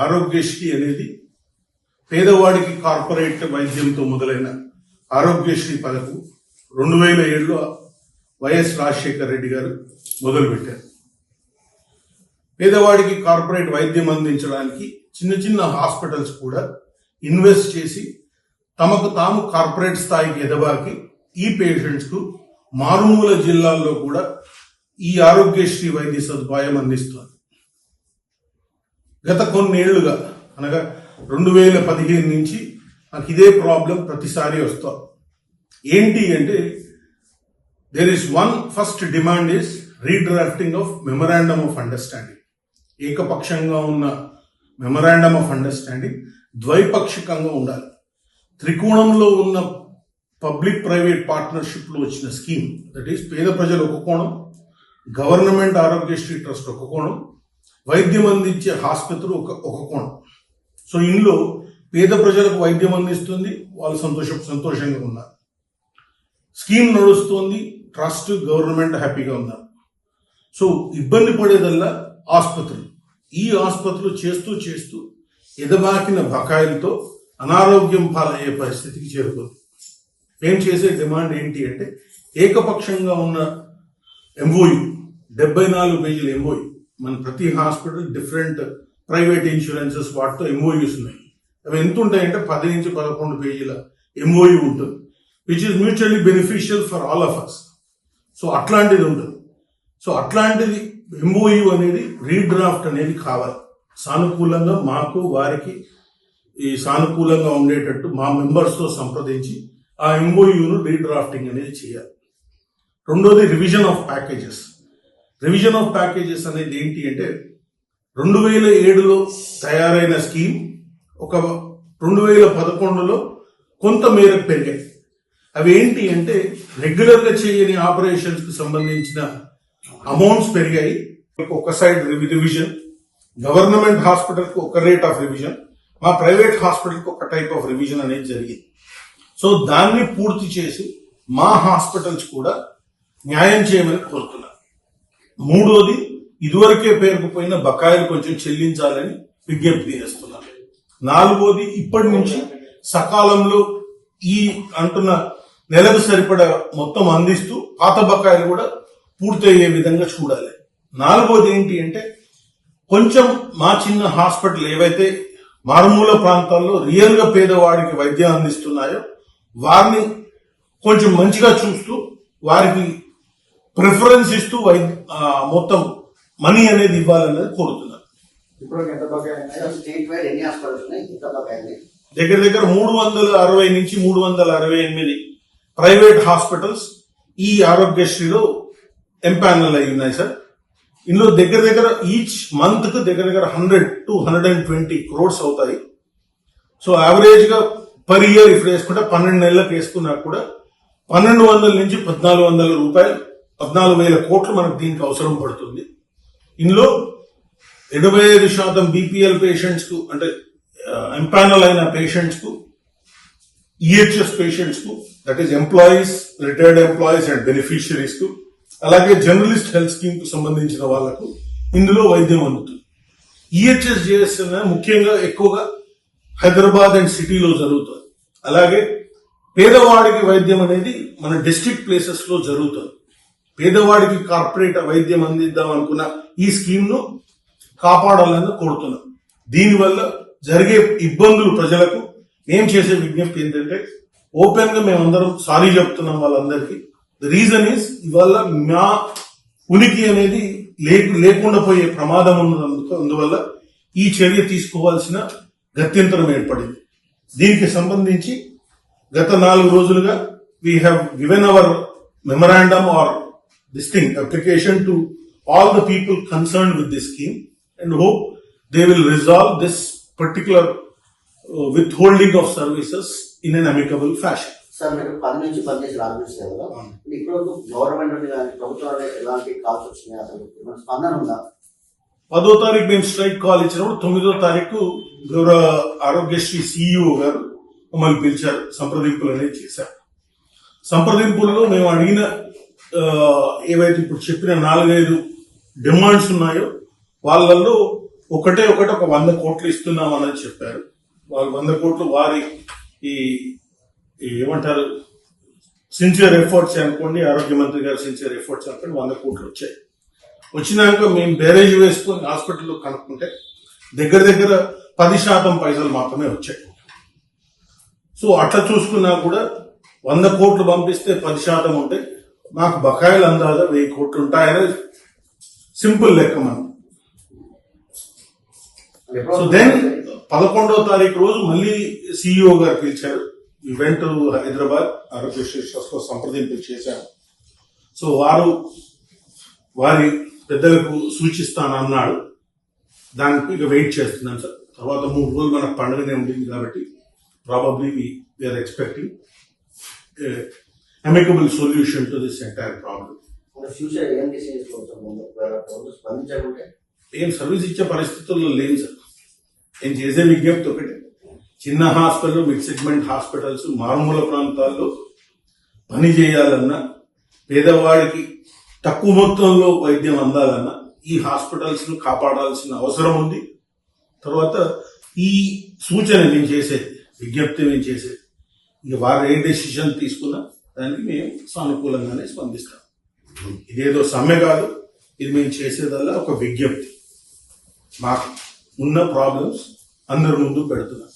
ఆరోగ్యశ్రీ అనేది పేదవాడికి కార్పొరేట్ వైద్యంతో మొదలైన ఆరోగ్యశ్రీ పథకం 2007లో వైఎస్ రాజశేఖర రెడ్డి గారు మొదలుపెట్టారు. పేదవాడికి కార్పొరేట్ వైద్యం అందించడానికి చిన్న చిన్న హాస్పిటల్స్ కూడా ఇన్వెస్ట్ చేసి తమకు తాము కార్పొరేట్ స్థాయికి ఎదబాకి ఈ పేషెంట్స్ కు మారుమూల జిల్లాల్లో కూడా ఈ ఆరోగ్యశ్రీ వైద్య సదుపాయం అందిస్తుంది. గత కొన్నేళ్లుగా అనగా 2015 నుంచి నాకు ఇదే ప్రాబ్లం ప్రతిసారి వస్తాం. ఏంటి అంటే there is one first demand is redrafting of memorandum of understanding. ఏకపక్షంగా ఉన్న మెమరాండమ్ ఆఫ్ అండర్స్టాండింగ్ ద్వైపాక్షికంగా ఉండాలి. త్రికోణంలో ఉన్న పబ్లిక్ ప్రైవేట్ పార్ట్నర్షిప్ లో వచ్చిన స్కీమ్, దట్ ఈస్ పేద ప్రజలు ఒక కోణం, గవర్నమెంట్ ఆరోగ్యశ్రీ ట్రస్ట్ ఒక కోణం, వైద్యం అందించే ఆసుపత్రి ఒక కోణం. సో ఇందులో పేద ప్రజలకు వైద్యం అందిస్తుంది, వాళ్ళు సంతోషంగా ఉన్నారు. స్కీమ్ నడుస్తుంది, ట్రస్ట్ గవర్నమెంట్ హ్యాపీగా ఉన్నారు. సో ఇబ్బంది పడేదల్లా ఆసుపత్రులు. ఈ ఆసుపత్రులు చేస్తూ ఎదబాకిన బకాయిలతో అనారోగ్యం పాలయ్యే పరిస్థితికి చేరుకుంది. ఏం చేసే డిమాండ్ ఏంటి అంటే ఏకపక్షంగా ఉన్న ఎంఓయు, 74 పేజీల ఎంఓయు. మన ప్రతి హాస్పిటల్ డిఫరెంట్ ప్రైవేట్ ఇన్సూరెన్సెస్ వాటితో ఎంఓయూస్ ఉన్నాయి. అవి ఎంత ఉంటాయంటే 10 నుంచి 11 పేజీల ఎంఓయు ఉంటుంది, which is mutually beneficial for all of us. So అట్లాంటిది ఉంటుంది. సో అట్లాంటిది ఎంఓయు అనేది రీడ్రాఫ్ట్ అనేది కావాలి. సానుకూలంగా మాకు వారికి ఈ సానుకూలంగా ఉండేటట్టు మా మెంబర్స్ తో సంప్రదించి ఆ ఎంఓయూను రీడ్రాఫ్టింగ్ అనేది చేయాలి. రెండోది revision of packages. Revision of packages అనేది ఏంటి అంటే 2007లో తయారైన స్కీమ్ ఒక 2011లో కొంత మేరకు పెరిగాయి. అవి ఏంటి అంటే రెగ్యులర్ గా చేయని ఆపరేషన్స్ కి సంబంధించిన అమౌంట్స్ పెరిగాయి. ఒక సైడ్ రివిజన్, గవర్నమెంట్ హాస్పిటల్ కి ఒక రేట్ ఆఫ్ రివిజన్, మా ప్రైవేట్ హాస్పిటల్ కి ఒక టైప్ ఆఫ్ రివిజన్ అనేది జరిగింది. సో దాన్ని పూర్తి చేసి మా హాస్పిటల్స్ కూడా న్యాయం చేయమని కోరుతున్నారు. మూడోది, ఇదివరకే పేరుకుపోయిన బకాయిలు కొంచెం చెల్లించాలని విజ్ఞప్తి చేస్తున్నారు. నాలుగోది, ఇప్పటి నుంచి సకాలంలో ఈ అంటున్న నెలకు సరిపడా మొత్తం అందిస్తూ పాత బకాయిలు కూడా పూర్తయ్యే విధంగా చూడాలి. నాలుగోది ఏంటి అంటే కొంచెం మా చిన్న హాస్పిటల్ ఏవైతే మారుమూల ప్రాంతాల్లో రియల్ గా పేదవాడికి వైద్యం అందిస్తున్నాయో వారిని కొంచెం మంచిగా చూస్తూ వారికి ప్రిఫరెన్స్ ఇస్తూ మొత్తం మనీ అనేది ఇవ్వాలనేది కోరుతున్నారు. దగ్గర 360 నుంచి 368 ప్రైవేట్ హాస్పిటల్స్ ఈ ఆరోగ్యశ్రీలో ఎంపానల్ అయి ఉన్నాయి సార్. ఇందులో దగ్గర ఈచ్ మంత్ కు దగ్గర 100 to 120 crores అవుతాయి. సో యావరేజ్ గా పర్ ఇయర్ ఇప్పుడు వేసుకుంటే 12 నెలలకు వేసుకున్నా కూడా 1200 నుంచి 1400 రూపాయలు, 14,000 కోట్లు మనకు దీనికి అవసరం పడుతుంది. ఇందులో 85% బీపీఎల్ పేషెంట్స్ కు, అంటే ఎంపానల్ అయిన పేషెంట్స్ కు, ఈహెచ్ఎస్ పేషెంట్స్ కు, that is employees, retired employees and beneficiaries కు, అలాగే జర్నలిస్ట్ హెల్త్ స్కీమ్ కు సంబంధించిన వాళ్లకు ఇందులో వైద్యం అందుతుంది. ఈహెచ్ఎస్ జేఎస్ ముఖ్యంగా ఎక్కువగా హైదరాబాద్ అండ్ సిటీలో జరుగుతుంది. అలాగే పేదవాడికి వైద్యం అనేది మన డిస్ట్రిక్ట్ ప్లేసెస్ లో జరుగుతుంది. పేదవాడికి కార్పొరేట్ వైద్యం అందిద్దాం అనుకున్న ఈ స్కీమ్ ను కాపాడాలని కోరుతున్నాం. దీనివల్ల జరిగే ఇబ్బందులు ప్రజలకు మేము చేసే విజ్ఞప్తి ఏంటంటే ఓపెన్ గా మేమందరం సారీ చెప్తున్నాం వాళ్ళందరికీ. ద రీజన్ ఈస్ ఇవాళ మా ఉనికి అనేది లేకుండా పోయే ప్రమాదం ఉన్నందుకు, అందువల్ల ఈ చర్య తీసుకోవాల్సిన గత్యంతరం ఏర్పడింది. దీనికి సంబంధించి గత 4 రోజులుగా we have given our memorandum or this thing application to all the people concerned with this scheme and hope they will resolve this particular withholding of services in an amicable fashion. Sir, మీరు 10 నుంచి 10 చేసి ఆలోచిస్తారు కదా, ఇప్పుడు government నుండి కానీ ప్రభుత్వాలు ఎలాంటి కాల్స్ వచ్చినాయి, అసలు స్పందన ఉందా? 10వ తారీఖు మేము స్ట్రైక్ కాల్ ఇచ్చినప్పుడు 9వ తారీఖు గౌరవ ఆరోగ్యశ్రీ సిఇఓ గారు మమ్మల్ని పిలిచారు, సంప్రదింపులు అనేది చేశారు. సంప్రదింపుల్లో మేము అడిగిన ఏవైతే ఇప్పుడు చెప్పిన 4-5 డిమాండ్స్ ఉన్నాయో వాళ్ళల్లో ఒక 100 కోట్లు ఇస్తున్నాం అన్నది చెప్పారు. వాళ్ళు 100 కోట్లు వారి ఈ ఏమంటారు సిన్సియర్ ఎఫర్ట్స్ అనుకోండి, ఆరోగ్య మంత్రి గారు సిన్సియర్ ఎఫర్ట్స్ అనుకోండి 100 కోట్లు వచ్చాయి. వచ్చినాక మేము బేరేజ్ వేసుకొని హాస్పిటల్లో కనుక్కుంటే దగ్గర 10% పైసలు మాత్రమే వచ్చాయి. సో అట్లా చూసుకున్నా కూడా 100 కోట్లు పంపిస్తే 10% ఉంటే మాకు బకాయిలు అందాజా 1000 కోట్లు ఉంటాయని సింపుల్ లెక్క మనం. సో దెన్ 11వ తారీఖు రోజు మళ్ళీ సిఇఓ గారు పిలిచారు. ఈవెంట్ హైదరాబాద్ ఆరోగ్యశ్రీ ట్రస్ట్ లో సంప్రదింపులు చేశారు. సో వారి పెద్దలకు సూచిస్తానన్నాడు. దానికి ఇక వెయిట్ చేస్తున్నాం సార్. తర్వాత 3 రోజులు మనకు పండుగనే ఉంటుంది కాబట్టి probably we are expecting amicable solution to this entire problem. Future ఏం డిసైడ్ స్పందించకుంటే ఏం సర్వీస్ ఇచ్చే పరిస్థితుల్లో లేవు సార్. నేను చేసే విజ్ఞప్తి ఒకటి, చిన్న హాస్పిటల్, మిడ్ సెగ్మెంట్ హాస్పిటల్స్ మారుమూల ప్రాంతాల్లో పని చేయాలన్నా, పేదవాడికి తక్కువ మొత్తంలో వైద్యం అందాలన్నా ఈ హాస్పిటల్స్ ను కాపాడాల్సిన అవసరం ఉంది. తర్వాత ఈ సూచన నేను చేసేది, విజ్ఞప్తి నేను చేసేది, ఇక వారు ఏ డెసిషన్ తీసుకున్నా దానికి మేము సానుకూలంగానే స్పందిస్తాం. ఇదేదో సమ్మె కాదు, ఇది మేము చేసేదల్లా ఒక విజ్ఞప్తి. మాకు ఉన్న ప్రాబ్లమ్స్ అందరి ముందు పెడుతున్నాం.